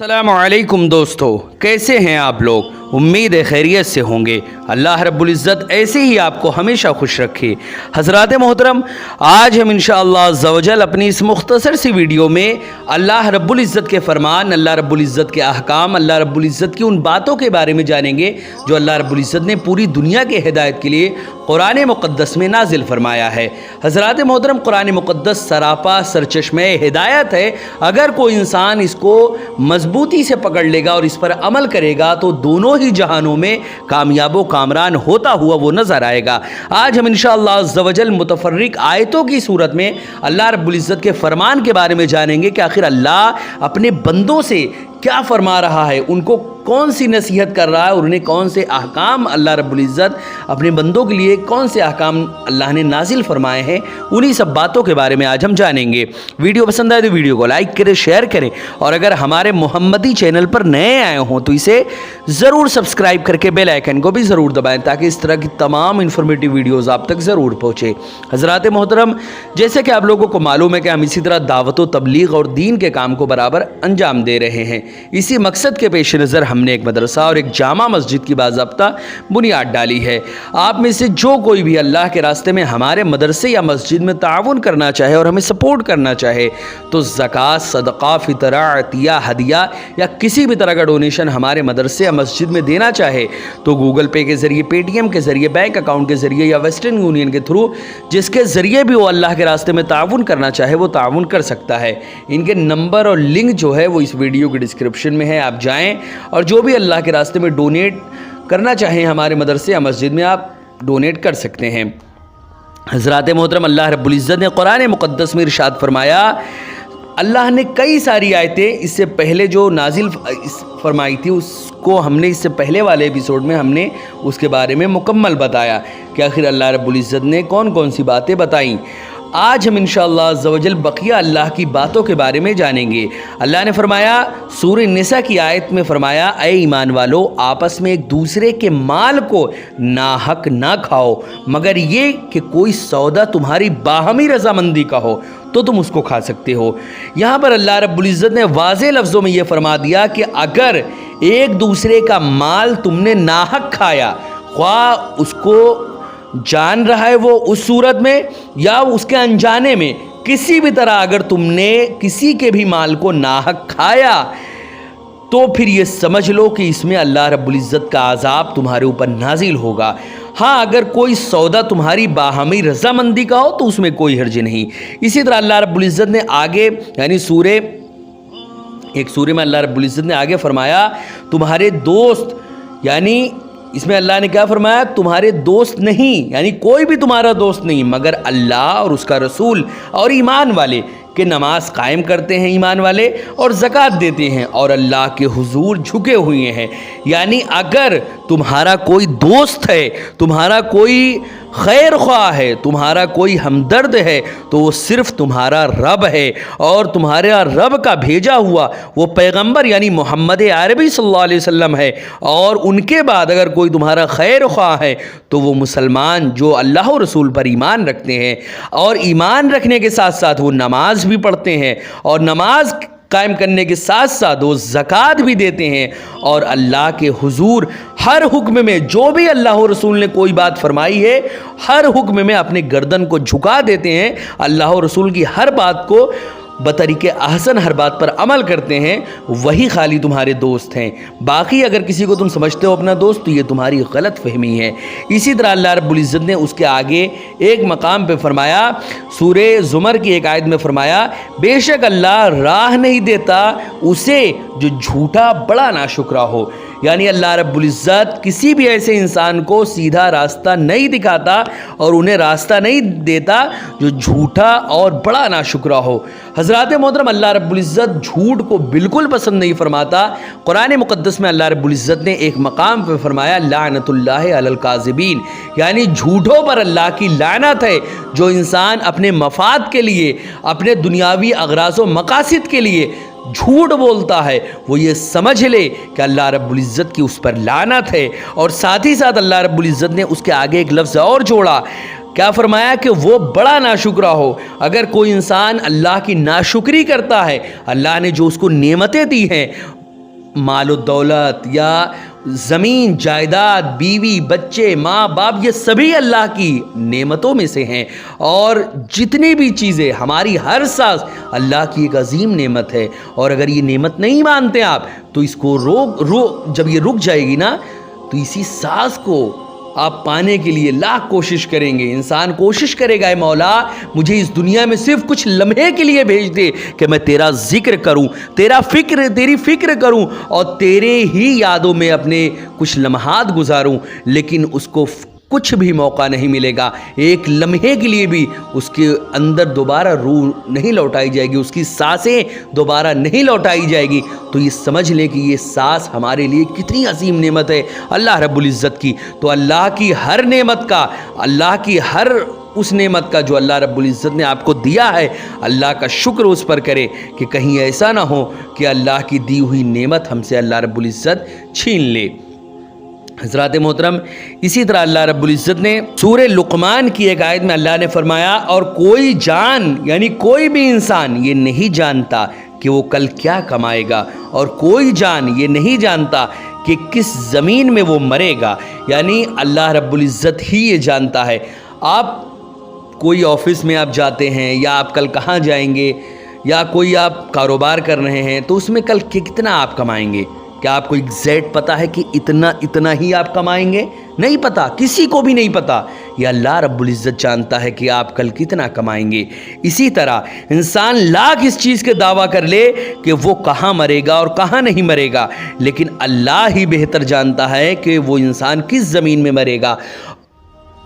अस्सलामुअलैकुम दोस्तों, कैसे हैं आप लोग। उम्मीद है खैरियत से होंगे। अल्लाह रब्बुल इज़्ज़त ऐसे ही आपको हमेशा खुश रखे। हज़रात मोहतरम, आज हम इंशाअल्लाह अज़्ज़ व जल अपनी इस मुख्तसर सी वीडियो में अल्लाह रब्बुल इज़्ज़त के फ़रमान, अल्लाह रब्बुल इज़्ज़त के अहकाम, अल्लाह रब्बुल इज़्ज़त की उन बातों के बारे में जानेंगे जो अल्लाह रब्बुल इज़्ज़त ने पूरी दुनिया के हिदायत के लिए कुरान मुक़द्दस में नाजिल फरमाया है। हज़रात मोहतरम, कुरान मुक़द्दस सरापा सरचश्मे हिदायत है। अगर कोई इंसान इसको मजबूती से पकड़ लेगा और इस पर अमल करेगा तो दोनों ही जहानों में कामयाबो कामरान होता हुआ वो नज़र आएगा। आज हम इंशाअल्लाह अज़्ज़ व जल मुतफ़र्रिक़ आयतों की सूरत में अल्लाह रब्बुल इज़्ज़त के फ़रमान के बारे में जानेंगे कि आखिर अल्लाह अपने बंदों से क्या फ़रमा रहा है, उनको कौन सी नसीहत कर रहा है और उन्हें कौन से अहकाम अल्लाह रब्बुल इज़्ज़त अपने बंदों के लिए कौन से अहकाम अल्लाह ने नाजिल फरमाए हैं। उन्हीं सब बातों के बारे में आज हम जानेंगे। वीडियो पसंद आए तो वीडियो को लाइक करें, शेयर करें और अगर हमारे मोहम्मदी चैनल पर नए आए हों तो इसे ज़रूर सब्सक्राइब करके बेल आइकन को भी ज़रूर दबाएँ ताकि इस तरह की तमाम इन्फॉर्मेटिव वीडियोज़ आप तक ज़रूर पहुँचे। हज़रात मोहतरम, जैसे कि आप लोगों को मालूम है कि हम इसी तरह दावत व तबलीग और दीन के काम को बराबर अंजाम दे रहे हैं। इसी मकसद के पेश नज़र हमने एक मदरसा और एक जामा मस्जिद की बाज़ाब्ता बुनियाद डाली है। आप में से जो कोई भी अल्लाह के रास्ते में हमारे मदरसे या मस्जिद में ताउन करना चाहे और हमें सपोर्ट करना चाहे तो ज़कात, सदक़ा, फ़ितरा, अतिया, हदिया या किसी भी तरह का डोनेशन हमारे मदरसे या मस्जिद में देना चाहे तो गूगल पे के ज़रिए, पेटीएम के ज़रिए, बैंक अकाउंट के ज़रिए या वेस्टर्न यूनियन के थ्रू जिसके ज़रिए भी वो अल्लाह के रास्ते में ताउन करना चाहे वो ताउन कर सकता है। इनके नंबर और लिंक जो है वो इस वीडियो के डिस्क्रिप्शन में है, आप जाएँ और जो भी अल्लाह के रास्ते में डोनेट करना चाहें हमारे मदरसे या मस्जिद में आप डोनेट कर सकते हैं। हज़रात मोहतरम, अल्लाह रब्बुल इज़्ज़त ने कुरान मुक़द्दस में इरशाद फरमाया, अल्लाह ने कई सारी आयतें इससे पहले जो नाजिल फरमाई थी उसको हमने इससे पहले वाले एपिसोड में हमने उसके बारे में मुकम्मल बताया कि आखिर अल्लाह रब्बुल इज़्ज़त ने कौन कौन सी बातें बताईं। आज हम इंशाअल्लाह अज़्ज़ व जल बकिया अल्लाह की बातों के बारे में जानेंगे। अल्लाह ने फरमाया, सूरह निसा की आयत में फरमाया, ऐ ईमान वालो, आपस में एक दूसरे के माल को नाहक ना खाओ मगर ये कि कोई सौदा तुम्हारी बाहमी रजामंदी का हो तो तुम उसको खा सकते हो। यहाँ पर अल्लाह रब्बुल इज़्ज़त ने वाज़े लफ्ज़ों में ये फरमा दिया कि अगर एक दूसरे का माल तुमने नाहक खाया, ख्वाह उसको जान रहा है वो उस सूरत में या उसके अनजाने में, किसी भी तरह अगर तुमने किसी के भी माल को नाहक खाया तो फिर ये समझ लो कि इसमें अल्लाह रब्बुल इज़्ज़त का अज़ाब तुम्हारे ऊपर नाजिल होगा। हाँ, अगर कोई सौदा तुम्हारी बाहमी रज़ामंदी का हो तो उसमें कोई हर्ज नहीं। इसी तरह अल्लाह रब्बुल इज़्ज़त ने आगे यानी एक सूरे में अल्लाह रब्बुल इज़्ज़त ने आगे फरमाया, तुम्हारे दोस्त, यानी इसमें अल्लाह ने क्या फरमाया, तुम्हारे दोस्त नहीं, यानी कोई भी तुम्हारा दोस्त नहीं मगर अल्लाह और उसका रसूल और ईमान वाले कि नमाज कायम करते हैं ईमान वाले और ज़कात देते हैं और अल्लाह के हुजूर झुके हुए हैं। यानी अगर तुम्हारा कोई दोस्त है, तुम्हारा कोई खैर ख्वाह है, तुम्हारा कोई हमदर्द है तो वो सिर्फ़ तुम्हारा रब है और तुम्हारा रब का भेजा हुआ वो पैगंबर यानी मोहम्मद अरबी सल्लल्लाहु अलैहि वसल्लम है। और उनके बाद अगर कोई तुम्हारा खैर ख्वाह है तो वो मुसलमान जो अल्लाह और रसूल पर ईमान रखते हैं और ईमान रखने के साथ साथ वो नमाज भी पढ़ते हैं और नमाज कायम करने के साथ साथ वो ज़कात भी देते हैं और अल्लाह के हुजूर हर हुक्म में जो भी अल्लाह और रसूल ने कोई बात फरमाई है हर हुक्म में अपने गर्दन को झुका देते हैं, अल्लाह और रसूल की हर बात को बतरीके अहसन हर बात पर अमल करते हैं, वही खाली तुम्हारे दोस्त हैं। बाकी अगर किसी को तुम समझते हो अपना दोस्त तो ये तुम्हारी गलत फहमी है। इसी तरह अल्लाह रब्बुल इज़्ज़त ने उसके आगे एक मकाम पे फरमाया, सूरह ज़ुमर की एक आयत में फरमाया, बेशक अल्लाह राह नहीं देता उसे जो झूठा बड़ा नाशुक्रा हो। यानी अल्लाह रब्बुल इज़्ज़त किसी भी ऐसे इंसान को सीधा रास्ता नहीं दिखाता और उन्हें रास्ता नहीं देता जो झूठा और बड़ा नाशुक्रा हो। हज़रात मोहतरम, अल्लाह रब्बुल इज़्ज़त झूठ को बिल्कुल पसंद नहीं फरमाता। कुरान मुक़द्दस में अल्लाह रब्बुल इज़्ज़त ने एक मकाम पर फरमाया, लानतुल्लाहि अलल काज़िबीन, यानी झूठों पर अल्लाह की लानत है। जो इंसान अपने मफाद के लिए, अपने दुनियावी अगराज़ व मकासिद के लिए झूठ बोलता है वो ये समझ ले कि अल्लाह रब्बुल इज़्ज़त की उस पर लानत है। और साथ ही साथ अल्लाह रब्बुल इज़्ज़त ने उसके आगे एक लफ्ज़ और जोड़ा, क्या फरमाया कि वो बड़ा नाशुक्रा हो। अगर कोई इंसान अल्लाह की नाशुक्री करता है, अल्लाह ने जो उसको नेमतें दी हैं माल दौलत या ज़मीन जायदाद, बीवी बच्चे, माँ बाप, ये सभी अल्लाह की नेमतों में से हैं। और जितनी भी चीज़ें, हमारी हर सांस अल्लाह की एक अजीम नेमत है। और अगर ये नेमत नहीं मानते आप तो इसको जब ये रुक जाएगी ना, तो इसी सांस को आप पाने के लिए लाख कोशिश करेंगे। इंसान कोशिश करेगा, ऐ मौला मुझे इस दुनिया में सिर्फ कुछ लम्हे के लिए भेज दे कि मैं तेरा जिक्र करूं, तेरी फिक्र करूं और तेरे ही यादों में अपने कुछ लम्हात गुजारूं। लेकिन उसको कुछ भी मौका नहीं मिलेगा, एक लम्हे के लिए भी उसके अंदर दोबारा रूह नहीं लौटाई जाएगी, उसकी सांसें दोबारा नहीं लौटाई जाएगी। तो ये समझ लें कि ये सांस हमारे लिए कितनी अजीम नेमत है अल्लाह रब्बुल इज़्ज़त की। तो अल्लाह की हर नेमत का, अल्लाह की हर उस नेमत का जो अल्लाह रब्बुल इज़्ज़त ने आपको दिया है, अल्लाह का शुक्र उस पर करें कि कहीं ऐसा ना हो कि अल्लाह की दी हुई नेमत हमसे अल्लाह रब्बुल इज़्ज़त छीन ले। हज़रात मोहतरम, इसी तरह अल्लाह रब्बुल इज़्ज़त ने सूरह लुक़मान की एक आयत में अल्लाह ने फरमाया, और कोई जान यानी कोई भी इंसान ये नहीं जानता कि वो कल क्या कमाएगा, और कोई जान ये नहीं जानता कि किस ज़मीन में वो मरेगा। यानी अल्लाह रब्बुल इज़्ज़त ही ये जानता है। आप कोई ऑफिस में आप जाते हैं या आप कल कहाँ जाएंगे, या कोई आप कारोबार कर रहे हैं तो उसमें कल कितना आप कमाएंगे? क्या आपको एग्जैक्ट पता है कि इतना ही आप कमाएंगे? नहीं पता, किसी को भी नहीं पता। ये अल्लाह रब्बुल इज़्ज़त जानता है कि आप कल कितना कमाएंगे। इसी तरह इंसान लाख इस चीज़ के दावा कर ले कि वो कहाँ मरेगा और कहाँ नहीं मरेगा, लेकिन अल्लाह ही बेहतर जानता है कि वो इंसान किस ज़मीन में मरेगा।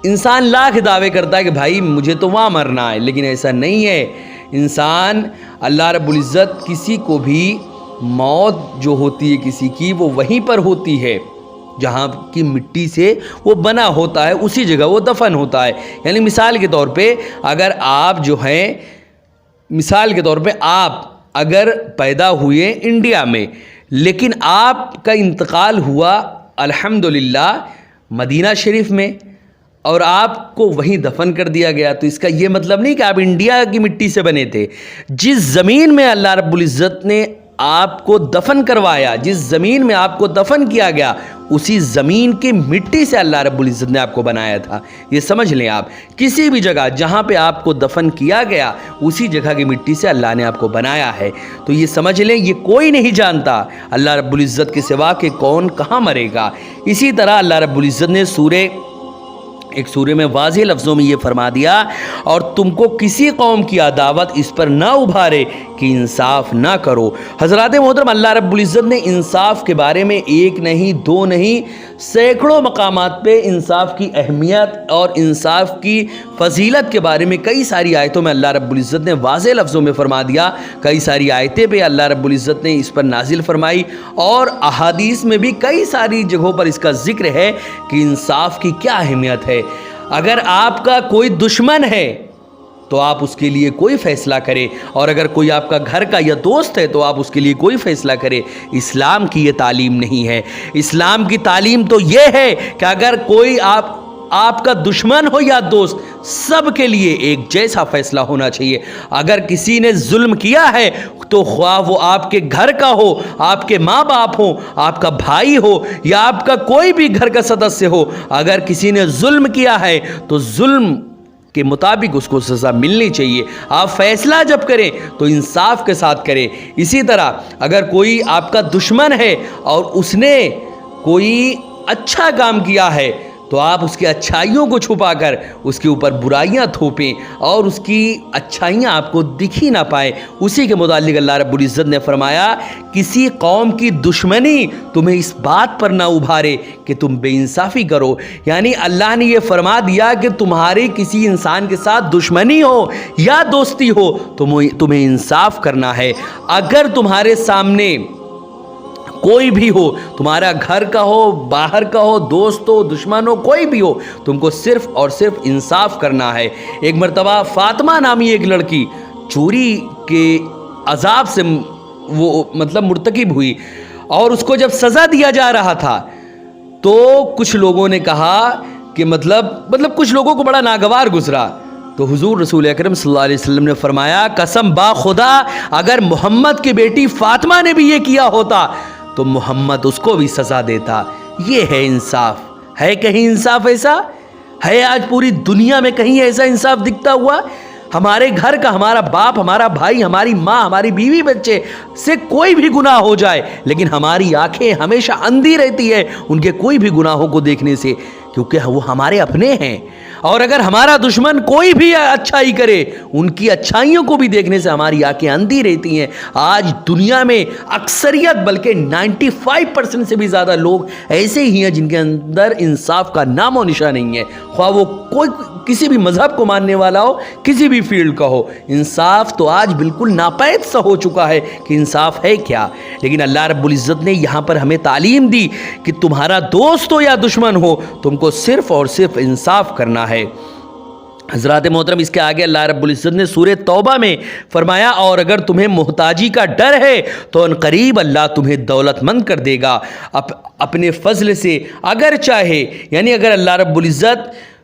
इंसान लाख दावे करता है कि भाई मुझे तो वहाँ मरना है, लेकिन ऐसा नहीं है। इंसान, अल्लाह रब्बुल इज़्ज़त किसी को भी मौत जो होती है किसी की, वो वहीं पर होती है जहाँ की मिट्टी से वो बना होता है, उसी जगह वो दफन होता है। यानी मिसाल के तौर पे अगर आप जो हैं, मिसाल के तौर पे आप अगर पैदा हुए इंडिया में, लेकिन आपका इंतकाल हुआ अल्हम्दुलिल्लाह मदीना शरीफ में और आपको वहीं दफन कर दिया गया, तो इसका ये मतलब नहीं कि आप इंडिया की मिट्टी से बने थे। जिस ज़मीन में अल्लाह रब्बुल इज़्ज़त ने आपको दफन करवाया, जिस ज़मीन में आपको दफन किया गया, उसी ज़मीन की मिट्टी से अल्लाह रब्बुल इज़्ज़त ने आपको बनाया था। ये समझ लें, आप किसी भी जगह जहाँ पे आपको दफन किया गया, उसी जगह की मिट्टी से अल्लाह ने आपको बनाया है। तो ये समझ लें, ये कोई नहीं जानता अल्लाह रब्बुल इज़्ज़त के सिवा कि कौन कहाँ मरेगा। इसी तरह अल्लाह रब्बुल इज़्ज़त ने एक सूरे में वाज़ेह लफ्ज़ों में ये फरमा दिया, और तुमको किसी कौम की अदावत इस पर ना उभारे कि इंसाफ ना करो। हज़रात मोहतरम, अल्लाह रब्बुल इज़्ज़त ने इंसाफ के बारे में एक नहीं दो नहीं सैकड़ों मकामात पे इंसाफ की अहमियत और इंसाफ की फजीलत के बारे में कई सारी आयतों में अल्लाह रब्बुल इज़्ज़त ने वाज़ेह लफ्ज़ों में फरमा दिया। कई सारी आयतें पे अल्लाह रब्बुल इज़्ज़त ने इस पर नाजिल फरमाई, और अहादीस में भी कई सारी जगहों पर इसका ज़िक्र है कि इंसाफ की क्या अहमियत है। अगर आपका कोई दुश्मन है तो आप उसके लिए कोई फ़ैसला करें, और अगर कोई आपका घर का या दोस्त है तो आप उसके लिए कोई फ़ैसला करें। इस्लाम की ये तालीम नहीं है। इस्लाम की तालीम तो ये है कि अगर कोई आपका दुश्मन हो या दोस्त, सब के लिए एक जैसा फ़ैसला होना चाहिए। अगर किसी ने जुल्म किया है तो ख्वाह वो आपके घर का हो, आपके माँ बाप हो, आपका भाई हो, या आपका कोई भी घर का सदस्य हो, अगर किसी ने जुल्म किया है तो जुल्म के मुताबिक उसको सज़ा मिलनी चाहिए। आप फैसला जब करें तो इंसाफ के साथ करें। इसी तरह अगर कोई आपका दुश्मन है और उसने कोई अच्छा काम किया है तो आप उसकी अच्छाइयों को छुपाकर उसके ऊपर बुराइयां थोपें और उसकी अच्छाइयां आपको दिख ही ना पाए। उसी के मुतालिक अल्लाह रब्बुल इज़्ज़त ने फरमाया, किसी कौम की दुश्मनी तुम्हें इस बात पर ना उभारे कि तुम बेइंसाफ़ी करो। यानी अल्लाह ने ये फरमा दिया कि तुम्हारे किसी इंसान के साथ दुश्मनी हो या दोस्ती हो, तुम्हें इंसाफ करना है। अगर तुम्हारे सामने कोई भी हो, तुम्हारा घर का हो, बाहर का हो, दोस्त हो, दुश्मन हो, कोई भी हो, तुमको सिर्फ़ और सिर्फ इंसाफ करना है। एक मरतबा फ़ातिमा नामी एक लड़की चोरी के अजाब से वो मुर्तकिब हुई, और उसको जब सज़ा दिया जा रहा था तो कुछ लोगों ने कहा कि कुछ लोगों को बड़ा नागवार गुजरा। तो हुजूर रसूल अकरम सल्लल्लाहु अलैहि वसल्लम ने फरमाया, कसम बा खुदा, अगर मोहम्मद की बेटी फ़ातिमा ने भी ये किया होता تو محمد اس کو بھی سزا دیتا۔ یہ ہے انصاف۔ ہے کہیں انصاف ایسا؟ ہے آج پوری دنیا میں کہیں ایسا انصاف دکھتا ہوا؟ ہمارے گھر کا ہمارا باپ، ہمارا بھائی، ہماری ماں، ہماری بیوی بچے سے کوئی بھی گناہ ہو جائے، لیکن ہماری آنکھیں ہمیشہ اندھی رہتی ہے ان کے کوئی بھی گناہوں کو دیکھنے سے، کیونکہ وہ ہمارے اپنے ہیں۔ اور اگر ہمارا دشمن کوئی بھی اچھائی کرے، ان کی اچھائیوں کو بھی دیکھنے سے ہماری آنکھیں اندھی رہتی ہیں۔ آج دنیا میں اکثریت بلکہ 95% سے بھی زیادہ لوگ ایسے ہی ہیں جن کے اندر انصاف کا نام و نشان نہیں ہے، خواہ وہ کوئی کسی بھی مذہب کو ماننے والا ہو، کسی بھی فیلڈ کا ہو۔ انصاف تو آج بالکل ناپید سا ہو چکا ہے کہ انصاف ہے کیا۔ لیکن اللہ رب العزت نے یہاں پر ہمیں تعلیم دی کہ تمہارا دوست ہو یا دشمن ہو، تم کو صرف اور صرف انصاف کرنا ہے۔ حضرات محترم، اس کے آگے اللہ رب العزت نے سورہ توبہ میں فرمایا، اور اگر تمہیں محتاجی کا ڈر ہے تو ان قریب اللہ تمہیں دولت مند کر دے گا اپنے فضل سے اگر چاہے۔ یعنی اگر اللہ رب العزت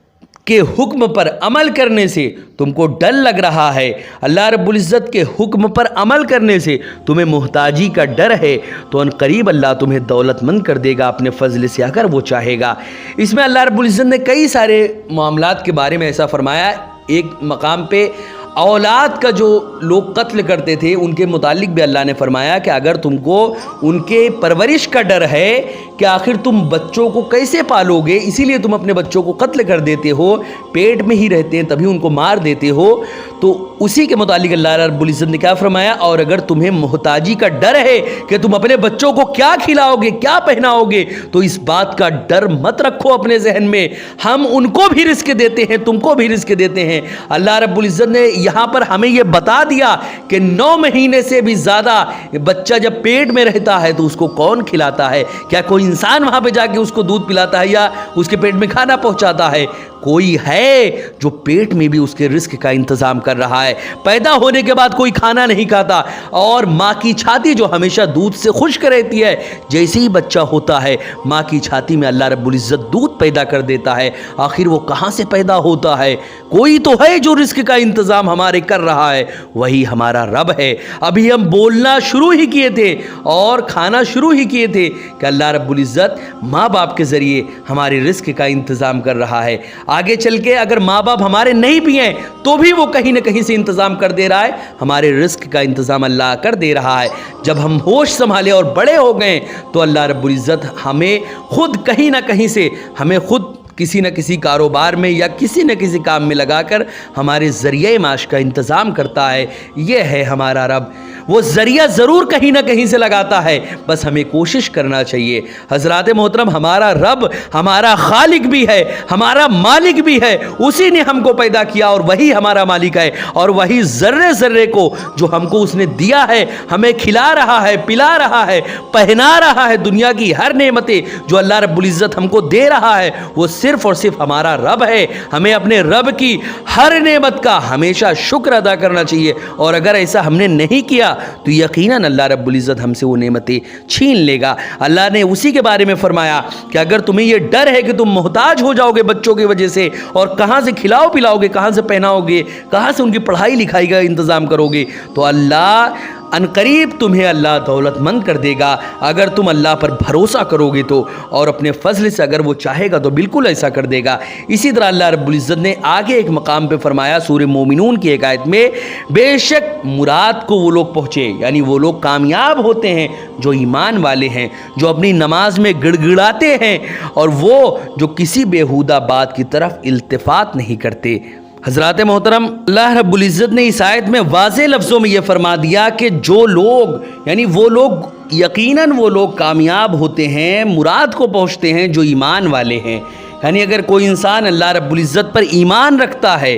کے حکم پر عمل کرنے سے تم کو ڈر لگ رہا ہے، اللہ رب العزت کے حکم پر عمل کرنے سے تمہیں محتاجی کا ڈر ہے، تو ان قریب اللہ تمہیں دولت مند کر دے گا اپنے فضل سے اگر وہ چاہے گا۔ اس میں اللہ رب العزت نے کئی سارے معاملات کے بارے میں ایسا فرمایا۔ ایک مقام پہ اولاد کا جو لوگ قتل کرتے تھے ان کے متعلق بھی اللہ نے فرمایا کہ اگر تم کو ان کے پرورش کا ڈر ہے کہ آخر تم بچوں کو کیسے پالو گے، اسی لیے تم اپنے بچوں کو قتل کر دیتے ہو، پیٹ میں ہی رہتے ہیں تبھی ان کو مار دیتے ہو، تو اسی کے متعلق اللہ رب العزت نے کیا فرمایا، اور اگر تمہیں محتاجی کا ڈر ہے کہ تم اپنے بچوں کو کیا کھلاؤ گے، کیا پہناؤ گے، تو اس بات کا ڈر مت رکھو اپنے ذہن میں، ہم ان کو بھی رزق دیتے ہیں، تم کو بھی رزق دیتے ہیں۔ اللہ رب العزت نے یہاں پر ہمیں یہ بتا دیا کہ 9 مہینے سے بھی زیادہ بچہ جب پیٹ میں رہتا ہے تو اس کو کون کھلاتا ہے؟ کیا کوئی انسان وہاں پہ جا کے اس کو دودھ پلاتا ہے یا اس کے پیٹ میں کھانا پہنچاتا ہے؟ کوئی ہے جو پیٹ میں بھی اس کے رزق کا انتظام کر رہا ہے۔ پیدا ہونے کے بعد کوئی کھانا نہیں کھاتا، اور ماں کی چھاتی جو ہمیشہ دودھ سے خشک رہتی ہے، جیسے ہی بچہ ہوتا ہے ماں کی چھاتی میں اللہ رب العزت دودھ پیدا کر دیتا ہے۔ آخر وہ کہاں سے پیدا ہوتا ہے؟ کوئی تو ہے جو رزق کا انتظام ہمارے کر رہا ہے، وہی ہمارا رب ہے۔ ابھی ہم بولنا شروع ہی کیے تھے اور کھانا شروع ہی کیے تھے کہ اللہ رب العزت ماں باپ کے ذریعے ہمارے رزق کا انتظام کر رہا ہے۔ آگے چل کے اگر ماں باپ ہمارے نہیں بھی ہیں تو بھی وہ کہیں نہ کہیں سے انتظام کر دے رہا ہے، ہمارے رزق کا انتظام اللہ کر دے رہا ہے۔ جب ہم ہوش سنبھالے اور بڑے ہو گئے تو اللہ رب العزت ہمیں خود کہیں نہ کہیں سے ہمیں خود کسی نہ کسی کاروبار میں یا کسی نہ کسی کام میں لگا کر ہمارے ذریعہ معاش کا انتظام کرتا ہے۔ یہ ہے ہمارا رب، وہ ذریعہ ضرور کہیں نہ کہیں سے لگاتا ہے، بس ہمیں کوشش کرنا چاہیے۔ حضرات محترم، ہمارا رب ہمارا خالق بھی ہے، ہمارا مالک بھی ہے، اسی نے ہم کو پیدا کیا اور وہی ہمارا مالک ہے، اور وہی ذرے ذرے کو جو ہم کو اس نے دیا ہے، ہمیں کھلا رہا ہے، پلا رہا ہے، پہنا رہا ہے، دنیا کی ہر نعمتیں جو اللہ رب العزت ہم کو دے رہا ہے وہ صرف اور صرف ہمارا رب ہے۔ ہمیں اپنے رب کی ہر نعمت کا ہمیشہ شکر ادا کرنا چاہیے، اور اگر ایسا ہم نے نہیں کیا تو یقیناً اللہ رب العزت ہم سے وہ نعمتیں چھین لے گا۔ اللہ نے اسی کے بارے میں فرمایا کہ اگر تمہیں یہ ڈر ہے کہ تم محتاج ہو جاؤ گے بچوں کی وجہ سے، اور کہاں سے کھلاؤ پلاؤ گے، کہاں سے پہناؤ گے، کہاں سے ان کی پڑھائی لکھائی کا انتظام کرو گے، تو اللہ عنقریب تمہیں اللہ دولت مند کر دے گا اگر تم اللہ پر بھروسہ کرو گے تو، اور اپنے فضل سے اگر وہ چاہے گا تو بالکل ایسا کر دے گا۔ اسی طرح اللہ رب العزت نے آگے ایک مقام پہ فرمایا سورہ مومنون کی ایک آیت میں، بے شک مراد کو وہ لوگ پہنچے، یعنی وہ لوگ کامیاب ہوتے ہیں جو ایمان والے ہیں، جو اپنی نماز میں گڑ گڑاتے ہیں، اور وہ جو کسی بیہودہ بات کی طرف التفات نہیں کرتے۔ حضرات محترم، اللہ رب العزت نے اس آیت میں واضح لفظوں میں یہ فرما دیا کہ جو لوگ، یعنی وہ لوگ، یقیناً وہ لوگ کامیاب ہوتے ہیں، مراد کو پہنچتے ہیں جو ایمان والے ہیں۔ یعنی اگر کوئی انسان اللہ رب العزت پر ایمان رکھتا ہے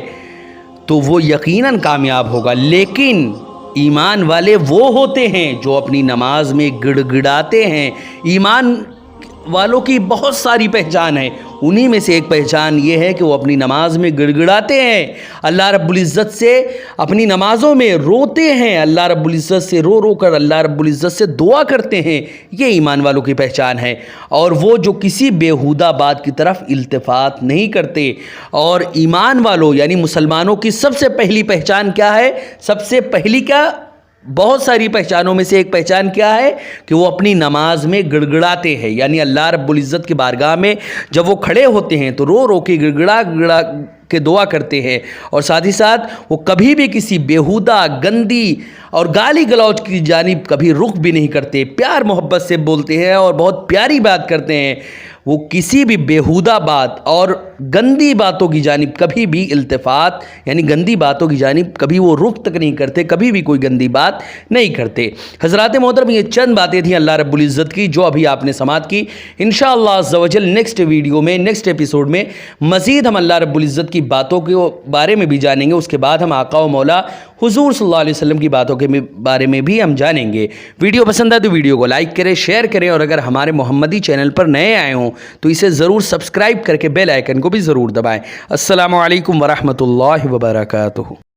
تو وہ یقیناً کامیاب ہوگا، لیکن ایمان والے وہ ہوتے ہیں جو اپنی نماز میں گڑ گڑاتے ہیں۔ ایمان والوں کی بہت ساری پہچان ہے، انہی میں سے ایک پہچان یہ ہے کہ وہ اپنی نماز میں گڑ گڑاتے ہیں، اللہ رب العزت سے اپنی نمازوں میں روتے ہیں، اللہ رب العزت سے رو رو کر اللہ رب العزت سے دعا کرتے ہیں۔ یہ ایمان والوں کی پہچان ہے، اور وہ جو کسی بیہودہ بات کی طرف التفات نہیں کرتے۔ اور ایمان والوں یعنی مسلمانوں کی سب سے پہلی پہچان کیا ہے؟ سب سے پہلی کیا بہت ساری پہچانوں میں سے ایک پہچان کیا ہے کہ وہ اپنی نماز میں گڑ گڑاتے ہیں، یعنی اللہ رب العزت کی بارگاہ میں جب وہ کھڑے ہوتے ہیں تو رو رو کے گڑ گڑا کے دعا کرتے ہیں، اور ساتھ ہی ساتھ وہ کبھی بھی کسی بیہودہ گندی اور گالی گلوچ کی جانب کبھی رخ بھی نہیں کرتے، پیار محبت سے بولتے ہیں اور بہت پیاری بات کرتے ہیں۔ وہ کسی بھی بیہودہ بات اور گندی باتوں کی جانب کبھی بھی التفات یعنی گندی باتوں کی جانب کبھی وہ رخ تک نہیں کرتے، کبھی بھی کوئی گندی بات نہیں کرتے۔ حضرات محترم، یہ چند باتیں تھیں اللہ رب العزت کی جو ابھی آپ نے سماعت کی۔ انشاءاللہ عز و جل نیکسٹ ویڈیو میں، نیکسٹ ایپیسوڈ میں مزید ہم اللہ رب العزت کی باتوں کے بارے میں بھی جانیں گے، اس کے بعد ہم آقا و مولا حضور صلی اللہ علیہ وسلم کی باتوں کے بارے میں بھی ہم جانیں گے۔ ویڈیو پسند ہے تو ویڈیو کو لائک کریں، شیئر کریں، اور اگر ہمارے محمدی چینل پر نئے آئے ہوں تو اسے ضرور سبسکرائب کر کے بیل آئیکن کو بھی ضرور دبائیں۔ السلام علیکم ورحمۃ اللہ وبرکاتہ۔